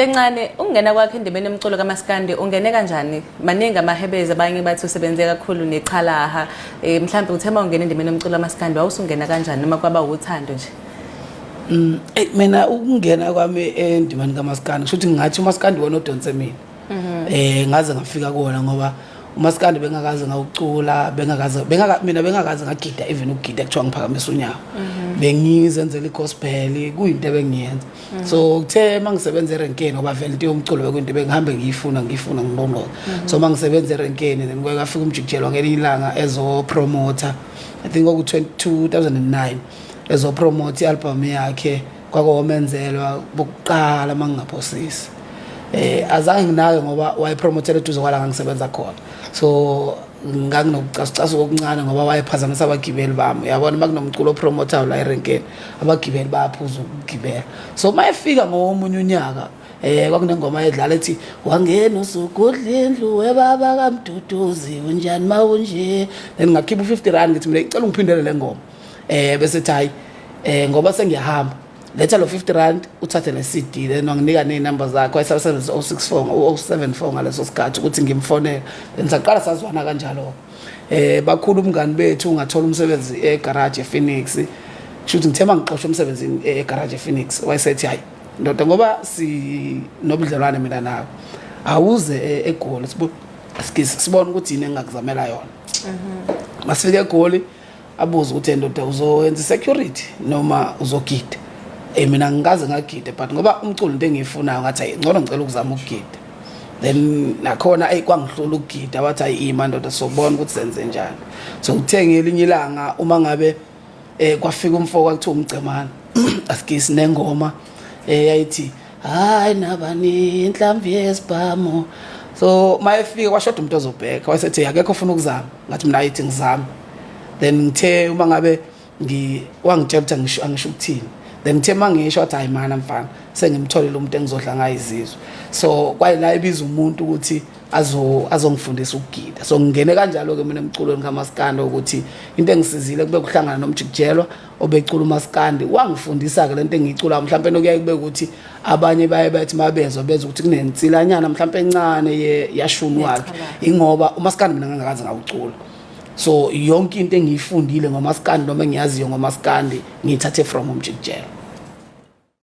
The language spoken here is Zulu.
into encane ungena kwakhe endibeni emculo kaMaskandi ungene kanjani maningi amahebeza abanye bathi usebenze kakhulu neqhalaha mhlawumbe uthema ungena endibeni emculo kaMaskandi wawusungena kanjani noma kwaba uthando nje mina ukungena kwami endibeni kaMaskandi kusho ukuthi ngathi uMaskandi wona odonse mina ngaze ngafika kuona ngoba uMaskandi bengakaze ngawucula mina bengakaze ngagida even ukugida kuthiwa ngiphakamisa unyawo bengizenzela igospel kuyinto ebengiyenza so kuthe mangisebenza erenkeni ngoba vele into yomculo bekuyinto bengihambe ngiyifuna ngilondoloza so mangisebenza erenkeni then kwafika umjikijelo ngelinye ilanga ezo promoter I think oku 2009 ezo promote i-album yakhe kwakuwomenzelwa bokuqala mangingaphosisi azange nginayo ngoba wayepromothele eduze kwala ngangisebenza khona so nganginokucasicasa okuncane ngoba wayephazamisa abagibeli bami yabona makunomculo promoter la erenkeni abagibeli bayaphuza ukugibela so mayefika ngomunye unyaka kwakunengoma edlala ethi wangena usugudlendlu webaba kaMduduzi unjani mawunje then ngakhipha u50 ngithi mina ngicela ungiphindele le ngoma bese hayi ngoba sengiyahamba letha lo 50 rand uthathe le CD then wanginika nezinamba zakhe wayesebenzisa 064 074 ngaleso sikhathi ukuthi ngimfonele then saqala sazwana kanjalo bakhulu umngani bethu ungathola umsebenzi egarage ePhoenix kushuthi ngithema ngixoshwe umsebenzini egarage ePhoenix wayesethi hayi ndoda ngoba si nobudlelwane mina nawe awuze eGoli sibona ukuthi yini engakuzamela yona masifike eGoli abuza ukuthi ndoda uzoyenza security noma uzogida mina ngikaze ngagida but ngoba umculo into engiyifunayo ngathi hayi ngcono ngicela ukuzama ukugida then nakhona kwangihlula ukugida wathi hayi ima ndoda sobona ukuthi senze njani so uthenga elinye ilanga uma ngabe kwafika umfoko kwakuthiwa umcemana asikisi nengoma yayithi hayi nabani inhlambi yesibhamo so mayefika kwashoda umuntu ozobheka wayesethi akekho ufuna ukuzama ngathi mina ayithi ngizama then ngithe uma ngabe wangitshela ukuthi angisho ukuthini then ngithe mangisho wathi hayi mana mfana sengimtholile umuntu engizodla ngayo izizwe so kwayila ibiza umuntu ukuthi azongifundisa ukugida so ngingene kanjalo ke mina emculweni kaMaskandi ukuthi into engisizile kube kuhlangana nomjikijelwa obecula uMaskandi wangifundisa ke lento engicula mhlawumbe nokuyaye kube ukuthi abanye baye bathi mabezwe beza ukuthi kunentsilanyana mhlawumbe encane yashunu wakhe ingoba uMaskandi mina ngangakaze ngawucula so yonke into engiyifundile ngoMaskandi noma engiyaziyo ngoMaskandi ngiyithathe from umjikijelo